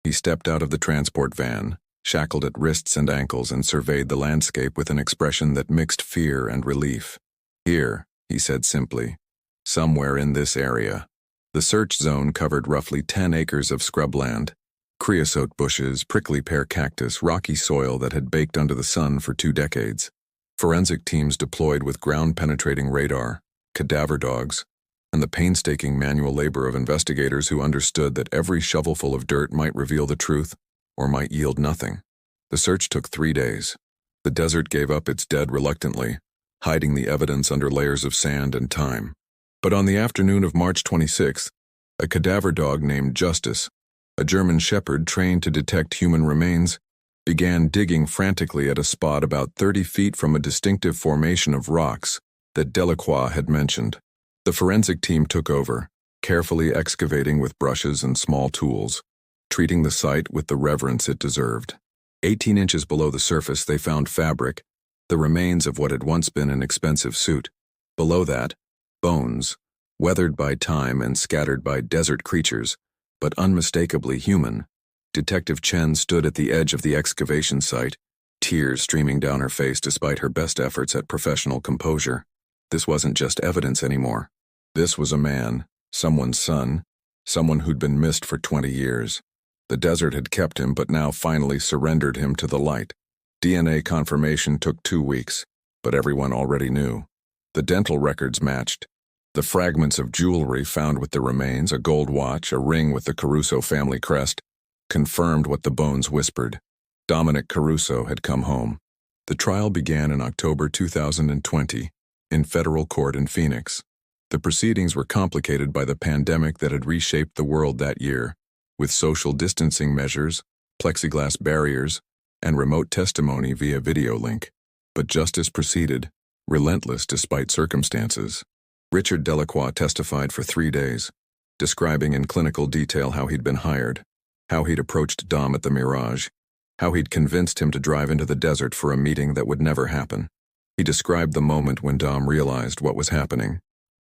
He stepped out of the transport van, shackled at wrists and ankles, and surveyed the landscape with an expression that mixed fear and relief. Here, he said simply, somewhere in this area. The search zone covered roughly 10 acres of scrubland, creosote bushes, prickly pear cactus, rocky soil that had baked under the sun for 2 decades. Forensic teams deployed with ground-penetrating radar, cadaver dogs, and the painstaking manual labor of investigators who understood that every shovelful of dirt might reveal the truth or might yield nothing. The search took 3 days. The desert gave up its dead reluctantly, hiding the evidence under layers of sand and time. But on the afternoon of March 26th, a cadaver dog named Justice, a German shepherd trained to detect human remains, began digging frantically at a spot about 30 feet from a distinctive formation of rocks that Delacroix had mentioned. The forensic team took over, carefully excavating with brushes and small tools, treating the site with the reverence it deserved. 18 inches below the surface, they found fabric, the remains of what had once been an expensive suit. Below that, bones, weathered by time and scattered by desert creatures, but unmistakably human. Detective Chen stood at the edge of the excavation site, tears streaming down her face despite her best efforts at professional composure. This wasn't just evidence anymore. This was a man, someone's son, someone who'd been missed for 20 years. The desert had kept him, but now finally surrendered him to the light. DNA confirmation took 2 weeks, but everyone already knew. The dental records matched. The fragments of jewelry found with the remains, a gold watch, a ring with the Caruso family crest, confirmed what the bones whispered. Dominic Caruso had come home. The trial began in October 2020, in federal court in Phoenix. The proceedings were complicated by the pandemic that had reshaped the world that year, with social distancing measures, plexiglass barriers, and remote testimony via video link. But justice proceeded, relentless despite circumstances. Richard Delacroix testified for 3 days, describing in clinical detail how he'd been hired, how he'd approached Dom at the Mirage, how he'd convinced him to drive into the desert for a meeting that would never happen. He described the moment when Dom realized what was happening,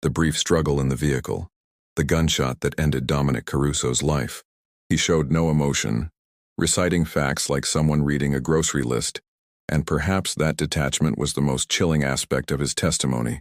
the brief struggle in the vehicle, the gunshot that ended Dominic Caruso's life. He showed no emotion, reciting facts like someone reading a grocery list, and perhaps that detachment was the most chilling aspect of his testimony.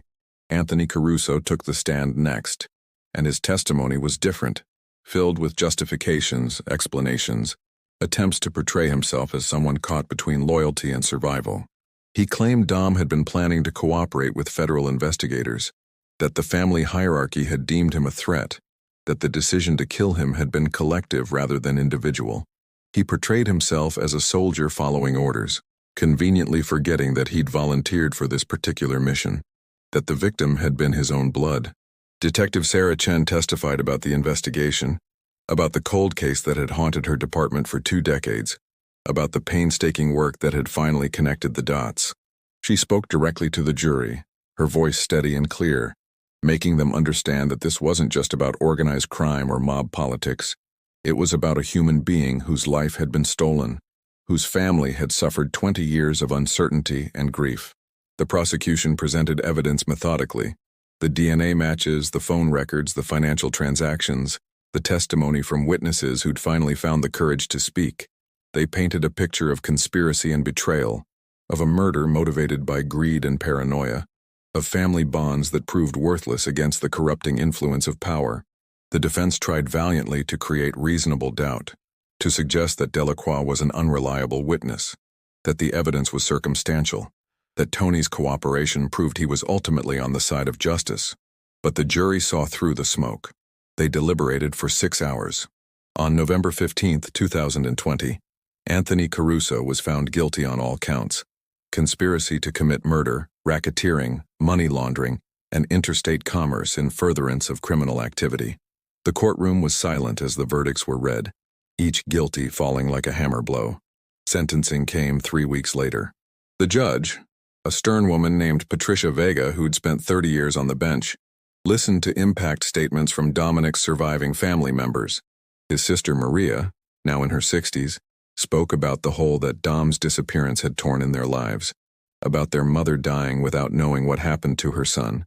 Anthony Caruso took the stand next, and his testimony was different, filled with justifications, explanations, attempts to portray himself as someone caught between loyalty and survival. He claimed Dom had been planning to cooperate with federal investigators, that the family hierarchy had deemed him a threat, that the decision to kill him had been collective rather than individual. He portrayed himself as a soldier following orders, conveniently forgetting that he'd volunteered for this particular mission, that the victim had been his own blood. Detective Sarah Chen testified about the investigation, about the cold case that had haunted her department for 2 decades, about the painstaking work that had finally connected the dots. She spoke directly to the jury, her voice steady and clear, making them understand that this wasn't just about organized crime or mob politics. It was about a human being whose life had been stolen, whose family had suffered 20 years of uncertainty and grief. The prosecution presented evidence methodically. The DNA matches, the phone records, the financial transactions, the testimony from witnesses who'd finally found the courage to speak. They painted a picture of conspiracy and betrayal, of a murder motivated by greed and paranoia, of family bonds that proved worthless against the corrupting influence of power. The defense tried valiantly to create reasonable doubt, to suggest that Delacroix was an unreliable witness, that the evidence was circumstantial, that Tony's cooperation proved he was ultimately on the side of justice. But the jury saw through the smoke. They deliberated for 6 hours. On November 15, 2020, Anthony Caruso was found guilty on all counts: conspiracy to commit murder, racketeering, money laundering, and interstate commerce in furtherance of criminal activity. The courtroom was silent as the verdicts were read, each guilty falling like a hammer blow. Sentencing came 3 weeks later. The judge, a stern woman named Patricia Vega who'd spent 30 years on the bench, listened to impact statements from Dominic's surviving family members. His sister Maria, now in her 60s, spoke about the hole that Dom's disappearance had torn in their lives, about their mother dying without knowing what happened to her son,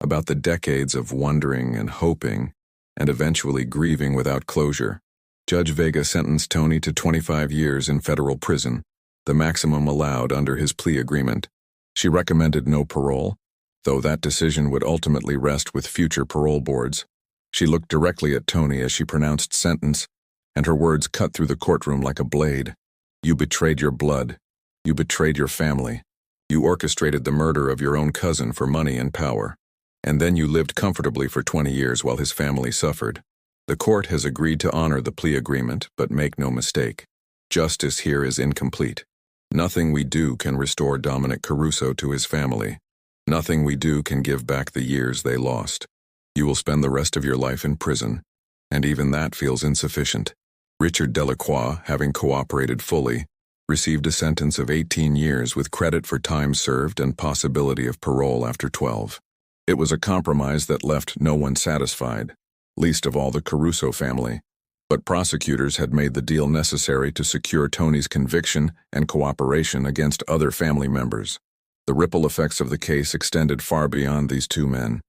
about the decades of wondering and hoping, and eventually grieving without closure. Judge Vega sentenced Tony to 25 years in federal prison, the maximum allowed under his plea agreement. She recommended no parole, though that decision would ultimately rest with future parole boards. She looked directly at Tony as she pronounced sentence, and her words cut through the courtroom like a blade. You betrayed your blood. You betrayed your family. You orchestrated the murder of your own cousin for money and power. And then you lived comfortably for 20 years while his family suffered. The court has agreed to honor the plea agreement, but make no mistake. Justice here is incomplete. Nothing we do can restore Dominic Caruso to his family. Nothing we do can give back the years they lost. You will spend the rest of your life in prison, and even that feels insufficient. Richard Delacroix, having cooperated fully, received a sentence of 18 years with credit for time served and possibility of parole after 12. It was a compromise that left no one satisfied, least of all the Caruso family, but prosecutors had made the deal necessary to secure Tony's conviction and cooperation against other family members. The ripple effects of the case extended far beyond these two men.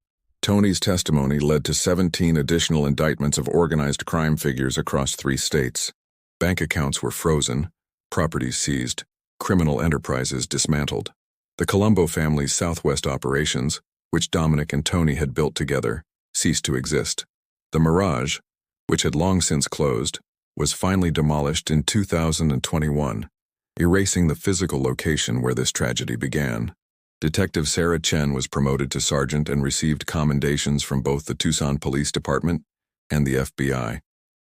Tony's testimony led to 17 additional indictments of organized crime figures across 3 states. Bank accounts were frozen, properties seized, criminal enterprises dismantled. The Colombo family's Southwest operations, which Dominic and Tony had built together, ceased to exist. The Mirage, which had long since closed, was finally demolished in 2021, erasing the physical location where this tragedy began. Detective Sarah Chen was promoted to sergeant and received commendations from both the Tucson Police Department and the FBI,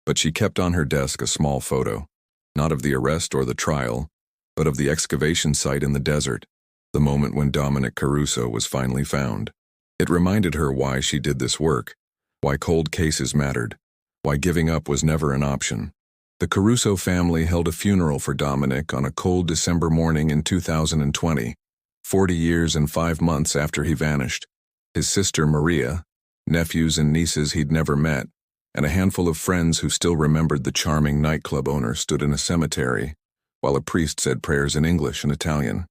but she kept on her desk a small photo, not of the arrest or the trial, but of the excavation site in the desert, the moment when Dominic Caruso was finally found. It reminded her why she did this work, why cold cases mattered, why giving up was never an option. The Caruso family held a funeral for Dominic on a cold December morning in 2020, 40 years and 5 months after he vanished. His sister Maria, nephews and nieces he'd never met, and a handful of friends who still remembered the charming nightclub owner stood in a cemetery, while a priest said prayers in English and Italian.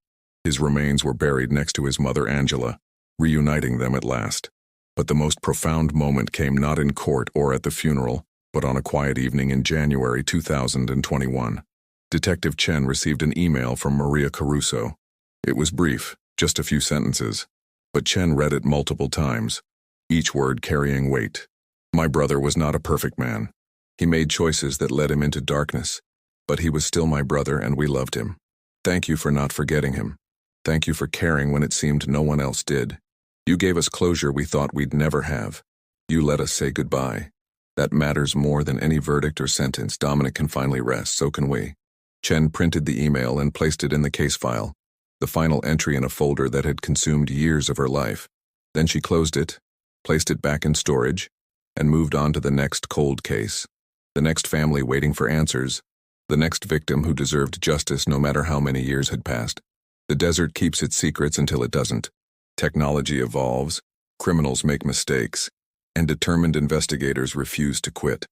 His remains were buried next to his mother Angela, reuniting them at last. But the most profound moment came not in court or at the funeral, but on a quiet evening in January 2021. Detective Chen received an email from Maria Caruso. It was brief, just a few sentences, but Chen read it multiple times, each word carrying weight. My brother was not a perfect man. He made choices that led him into darkness, but he was still my brother and we loved him. Thank you for not forgetting him. Thank you for caring when it seemed no one else did. You gave us closure we thought we'd never have. You let us say goodbye. That matters more than any verdict or sentence. Dominic can finally rest, so can we. Chen printed the email and placed it in the case file, the final entry in a folder that had consumed years of her life. Then she closed it, placed it back in storage, and moved on to the next cold case, the next family waiting for answers, the next victim who deserved justice no matter how many years had passed. The desert keeps its secrets until it doesn't. Technology evolves, criminals make mistakes, and determined investigators refuse to quit.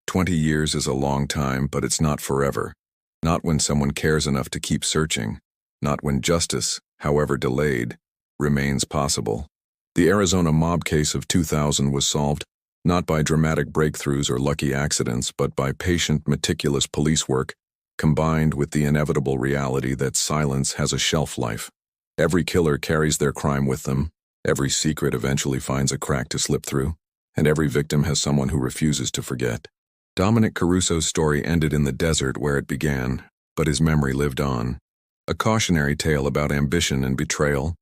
20 years is a long time, but it's not forever. Not when someone cares enough to keep searching. Not when justice, however delayed, remains possible. The Arizona mob case of 2000 was solved not by dramatic breakthroughs or lucky accidents, but by patient, meticulous police work, combined with the inevitable reality that silence has a shelf life. Every killer carries their crime with them, every secret eventually finds a crack to slip through, and every victim has someone who refuses to forget. Dominic Caruso's story ended in the desert where it began, but his memory lived on. A cautionary tale about ambition and betrayal,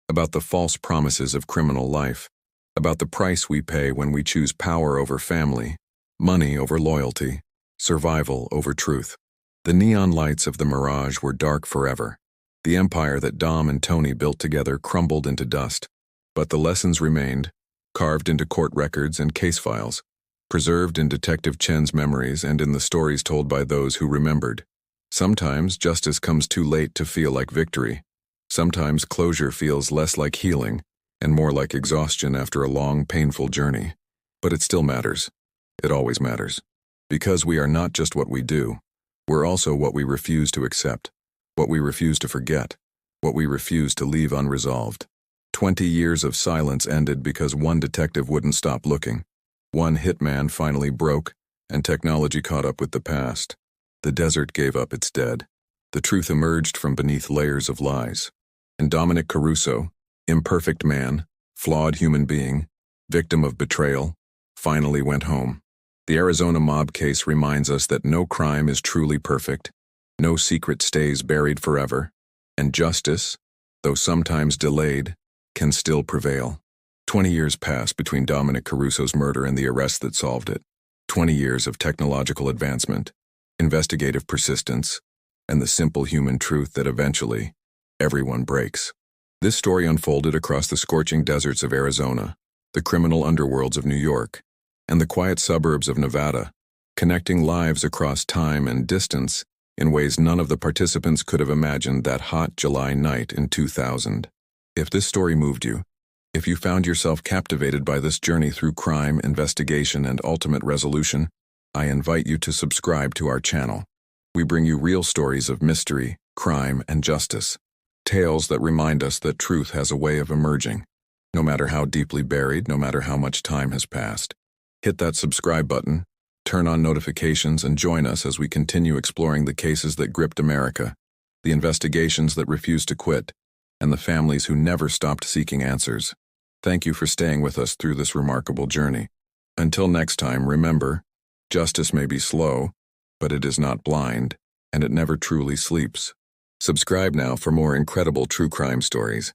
about the false promises of criminal life, about the price we pay when we choose power over family, money over loyalty, survival over truth. The neon lights of the mirage were dark forever. The empire that Dom and Tony built together crumbled into dust. But the lessons remained, carved into court records and case files, preserved in Detective Chen's memories and in the stories told by those who remembered. Sometimes justice comes too late to feel like victory. Sometimes closure feels less like healing and more like exhaustion after a long, painful journey. But it still matters. It always matters. Because we are not just what we do. We're also what we refuse to accept, what we refuse to forget, what we refuse to leave unresolved. 20 years of silence ended because one detective wouldn't stop looking. One hitman finally broke, and technology caught up with the past. The desert gave up its dead. The truth emerged from beneath layers of lies. And Dominic Caruso, imperfect man, flawed human being, victim of betrayal, finally went home. The Arizona mob case reminds us that no crime is truly perfect, no secret stays buried forever, and justice, though sometimes delayed, can still prevail. 20 years passed between Dominic Caruso's murder and the arrest that solved it. 20 years of technological advancement, investigative persistence, and the simple human truth that eventually, everyone breaks. This story unfolded across the scorching deserts of Arizona, the criminal underworlds of New York, and the quiet suburbs of Nevada, connecting lives across time and distance in ways none of the participants could have imagined that hot July night in 2000. If this story moved you, if you found yourself captivated by this journey through crime, investigation, and ultimate resolution, I invite you to subscribe to our channel. We bring you real stories of mystery, crime, and justice. Tales that remind us that truth has a way of emerging, no matter how deeply buried, no matter how much time has passed. Hit that subscribe button, turn on notifications, and join us as we continue exploring the cases that gripped America, the investigations that refused to quit, and the families who never stopped seeking answers. Thank you for staying with us through this remarkable journey. Until next time, remember, justice may be slow, but it is not blind, and it never truly sleeps. Subscribe now for more incredible true crime stories.